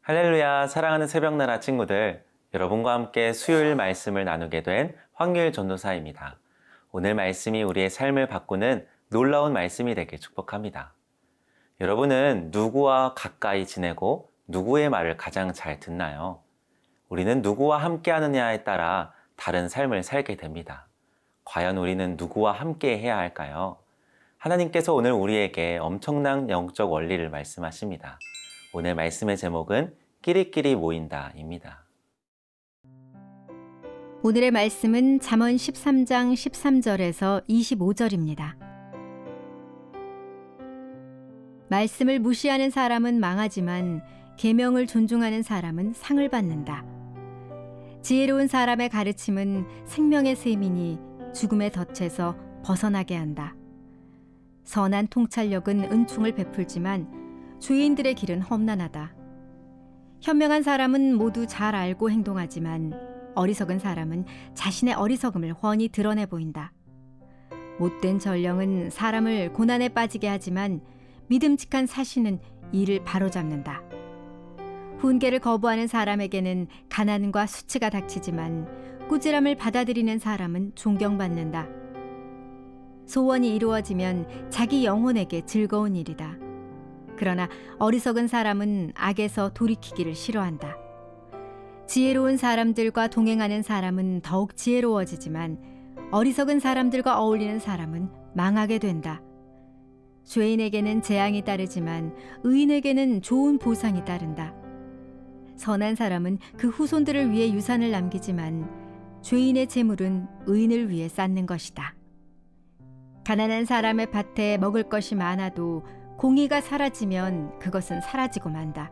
할렐루야, 사랑하는 새벽나라 친구들, 여러분과 함께 수요일 말씀을 나누게 된 황유일 전도사입니다. 오늘 말씀이 우리의 삶을 바꾸는 놀라운 말씀이 되길 축복합니다. 여러분은 누구와 가까이 지내고 누구의 말을 가장 잘 듣나요? 우리는 누구와 함께 하느냐에 따라 다른 삶을 살게 됩니다. 과연 우리는 누구와 함께 해야 할까요? 하나님께서 오늘 우리에게 엄청난 영적 원리를 말씀하십니다. 오늘 말씀의 제목은 끼리끼리 모인다입니다. 오늘의 말씀은 잠언 13장 13절에서 25절입니다. 말씀을 무시하는 사람은 망하지만 계명을 존중하는 사람은 상을 받는다. 지혜로운 사람의 가르침은 생명의 셈이니 죽음의 덫에서 벗어나게 한다. 선한 통찰력은 은총을 베풀지만 죄인들의 길은 험난하다. 현명한 사람은 모두 잘 알고 행동하지만 어리석은 사람은 자신의 어리석음을 훤히 드러내 보인다. 못된 전령은 사람을 고난에 빠지게 하지만 믿음직한 사신은 이를 바로잡는다. 훈계를 거부하는 사람에게는 가난과 수치가 닥치지만 꾸지람을 받아들이는 사람은 존경받는다. 소원이 이루어지면 자기 영혼에게 즐거운 일이다. 그러나 어리석은 사람은 악에서 돌이키기를 싫어한다. 지혜로운 사람들과 동행하는 사람은 더욱 지혜로워지지만 어리석은 사람들과 어울리는 사람은 망하게 된다. 죄인에게는 재앙이 따르지만 의인에게는 좋은 보상이 따른다. 선한 사람은 그 후손들을 위해 유산을 남기지만 죄인의 재물은 의인을 위해 쌓는 것이다. 가난한 사람의 밭에 먹을 것이 많아도 공의가 사라지면 그것은 사라지고 만다.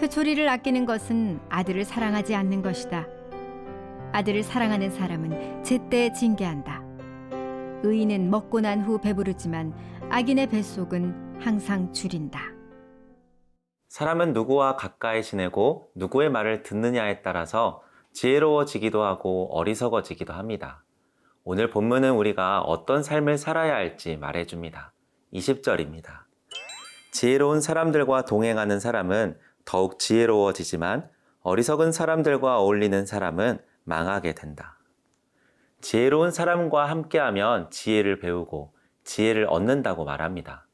회초리를 아끼는 것은 아들을 사랑하지 않는 것이다. 아들을 사랑하는 사람은 제때 징계한다. 의인은 먹고 난 후 배부르지만 악인의 뱃속은 항상 줄인다. 사람은 누구와 가까이 지내고 누구의 말을 듣느냐에 따라서 지혜로워지기도 하고 어리석어지기도 합니다. 오늘 본문은 우리가 어떤 삶을 살아야 할지 말해줍니다. 20절입니다. 지혜로운 사람들과 동행하는 사람은 더욱 지혜로워지지만 어리석은 사람들과 어울리는 사람은 망하게 된다. 지혜로운 사람과 함께하면 지혜를 배우고 지혜를 얻는다고 말합니다.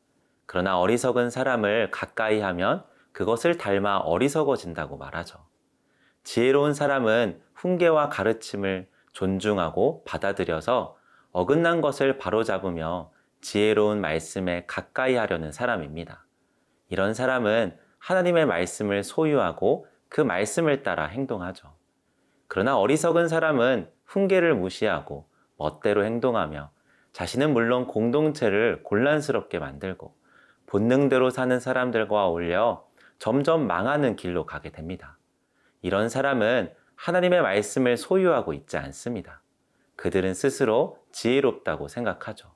그러나 어리석은 사람을 가까이 하면 그것을 닮아 어리석어진다고 말하죠. 지혜로운 사람은 훈계와 가르침을 존중하고 받아들여서 어긋난 것을 바로잡으며 지혜로운 말씀에 가까이 하려는 사람입니다. 이런 사람은 하나님의 말씀을 소유하고 그 말씀을 따라 행동하죠. 그러나 어리석은 사람은 훈계를 무시하고 멋대로 행동하며 자신은 물론 공동체를 곤란스럽게 만들고 본능대로 사는 사람들과 어울려 점점 망하는 길로 가게 됩니다. 이런 사람은 하나님의 말씀을 소유하고 있지 않습니다. 그들은 스스로 지혜롭다고 생각하죠.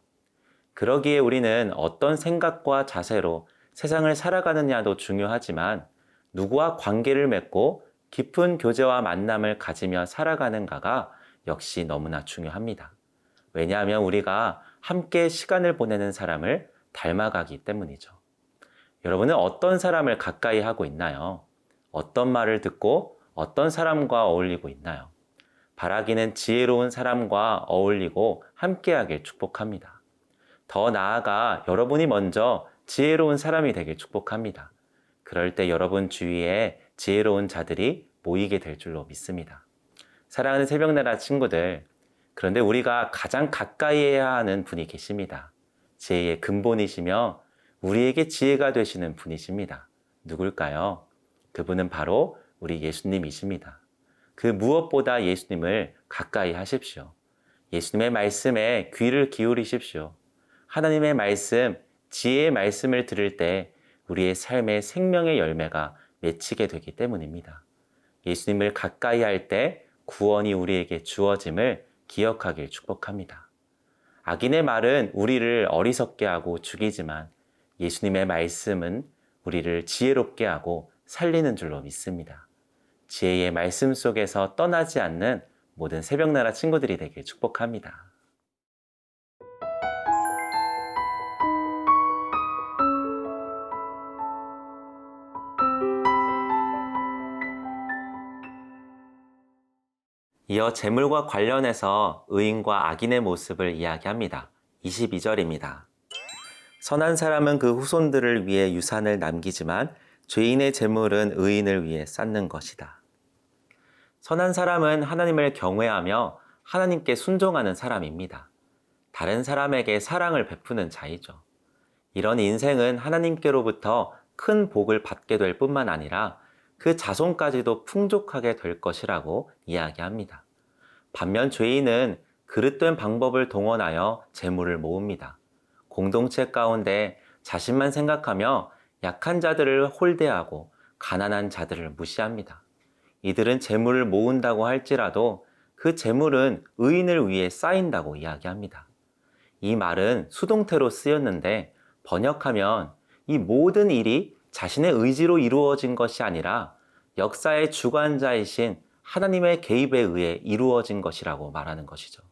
그러기에 우리는 어떤 생각과 자세로 세상을 살아가느냐도 중요하지만 누구와 관계를 맺고 깊은 교제와 만남을 가지며 살아가는가가 역시 너무나 중요합니다. 왜냐하면 우리가 함께 시간을 보내는 사람을 닮아가기 때문이죠. 여러분은 어떤 사람을 가까이 하고 있나요? 어떤 말을 듣고 어떤 사람과 어울리고 있나요? 바라기는 지혜로운 사람과 어울리고 함께하길 축복합니다. 더 나아가 여러분이 먼저 지혜로운 사람이 되길 축복합니다. 그럴 때 여러분 주위에 지혜로운 자들이 모이게 될 줄로 믿습니다. 사랑하는 새벽나라 친구들, 그런데 우리가 가장 가까이 해야 하는 분이 계십니다. 지혜의 근본이시며 우리에게 지혜가 되시는 분이십니다. 누굴까요? 그분은 바로 우리 예수님이십니다. 그 무엇보다 예수님을 가까이 하십시오. 예수님의 말씀에 귀를 기울이십시오. 하나님의 말씀, 지혜의 말씀을 들을 때 우리의 삶의 생명의 열매가 맺히게 되기 때문입니다. 예수님을 가까이 할 때 구원이 우리에게 주어짐을 기억하길 축복합니다. 악인의 말은 우리를 어리석게 하고 죽이지만 예수님의 말씀은 우리를 지혜롭게 하고 살리는 줄로 믿습니다. 지혜의 말씀 속에서 떠나지 않는 모든 새벽나라 친구들이 되길 축복합니다. 이어 재물과 관련해서 의인과 악인의 모습을 이야기합니다. 22절입니다. 선한 사람은 그 후손들을 위해 유산을 남기지만 죄인의 재물은 의인을 위해 쌓는 것이다. 선한 사람은 하나님을 경외하며 하나님께 순종하는 사람입니다. 다른 사람에게 사랑을 베푸는 자이죠. 이런 인생은 하나님께로부터 큰 복을 받게 될 뿐만 아니라 그 자손까지도 풍족하게 될 것이라고 이야기합니다. 반면 죄인은 그릇된 방법을 동원하여 재물을 모읍니다. 공동체 가운데 자신만 생각하며 약한 자들을 홀대하고 가난한 자들을 무시합니다. 이들은 재물을 모은다고 할지라도 그 재물은 의인을 위해 쌓인다고 이야기합니다. 이 말은 수동태로 쓰였는데 번역하면 이 모든 일이 자신의 의지로 이루어진 것이 아니라 역사의 주관자이신 하나님의 개입에 의해 이루어진 것이라고 말하는 것이죠.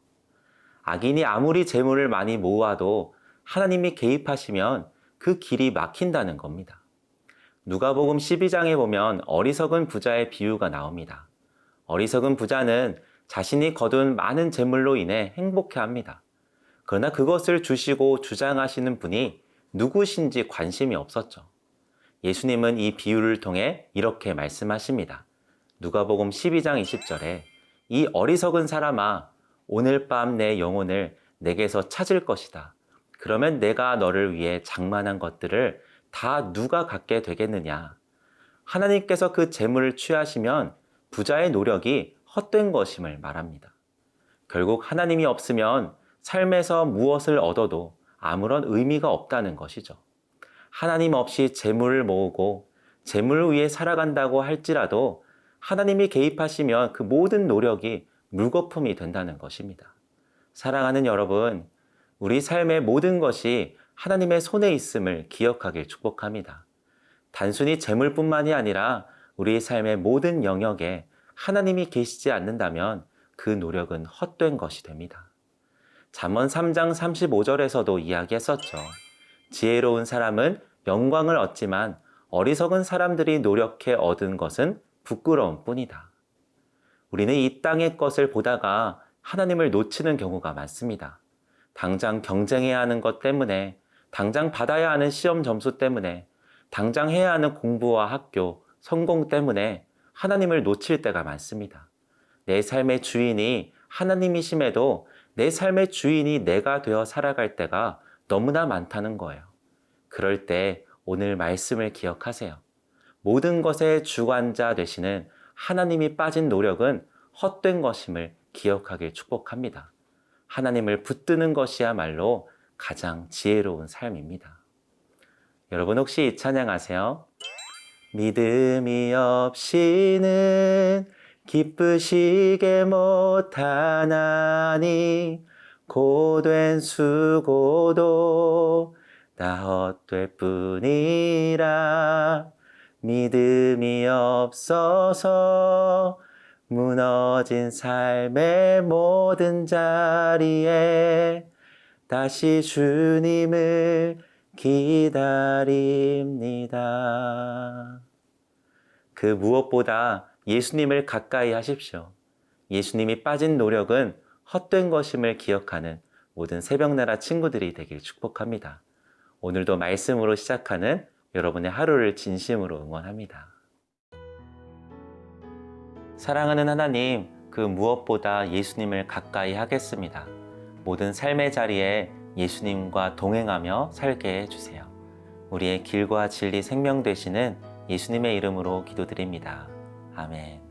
악인이 아무리 재물을 많이 모아도 하나님이 개입하시면 그 길이 막힌다는 겁니다. 누가복음 12장에 보면 어리석은 부자의 비유가 나옵니다. 어리석은 부자는 자신이 거둔 많은 재물로 인해 행복해합니다. 그러나 그것을 주시고 주장하시는 분이 누구신지 관심이 없었죠. 예수님은 이 비유를 통해 이렇게 말씀하십니다. 누가복음 12장 20절에 이 어리석은 사람아, 오늘 밤 내 영혼을 내게서 찾을 것이다. 그러면 내가 너를 위해 장만한 것들을 다 누가 갖게 되겠느냐. 하나님께서 그 재물을 취하시면 부자의 노력이 헛된 것임을 말합니다. 결국 하나님이 없으면 삶에서 무엇을 얻어도 아무런 의미가 없다는 것이죠. 하나님 없이 재물을 모으고 재물을 위해 살아간다고 할지라도 하나님이 개입하시면 그 모든 노력이 물거품이 된다는 것입니다. 사랑하는 여러분, 우리 삶의 모든 것이 하나님의 손에 있음을 기억하길 축복합니다. 단순히 재물뿐만이 아니라 우리 삶의 모든 영역에 하나님이 계시지 않는다면 그 노력은 헛된 것이 됩니다. 잠언 3장 35절에서도 이야기했었죠. 지혜로운 사람은 영광을 얻지만 어리석은 사람들이 노력해 얻은 것은 부끄러움 뿐이다. 우리는 이 땅의 것을 보다가 하나님을 놓치는 경우가 많습니다. 당장 경쟁해야 하는 것 때문에, 당장 받아야 하는 시험 점수 때문에, 당장 해야 하는 공부와 학교, 성공 때문에 하나님을 놓칠 때가 많습니다. 내 삶의 주인이 하나님이심에도 내 삶의 주인이 내가 되어 살아갈 때가 너무나 많다는 거예요. 그럴 때 오늘 말씀을 기억하세요. 모든 것의 주관자 되시는 하나님이 빠진 노력은 헛된 것임을 기억하길 축복합니다. 하나님을 붙드는 것이야말로 가장 지혜로운 삶입니다. 여러분 혹시 이 찬양 아세요? 믿음이 없이는 기쁘시게 못하나니 고된 수고도 다 헛될 뿐이라. 믿음이 없어서 무너진 삶의 모든 자리에 다시 주님을 기다립니다. 그 무엇보다 예수님을 가까이 하십시오. 예수님이 빠진 노력은 헛된 것임을 기억하는 모든 새벽나라 친구들이 되길 축복합니다. 오늘도 말씀으로 시작하는 여러분의 하루를 진심으로 응원합니다. 사랑하는 하나님, 그 무엇보다 예수님을 가까이 하겠습니다. 모든 삶의 자리에 예수님과 동행하며 살게 해주세요. 우리의 길과 진리 생명 되시는 예수님의 이름으로 기도드립니다. 아멘.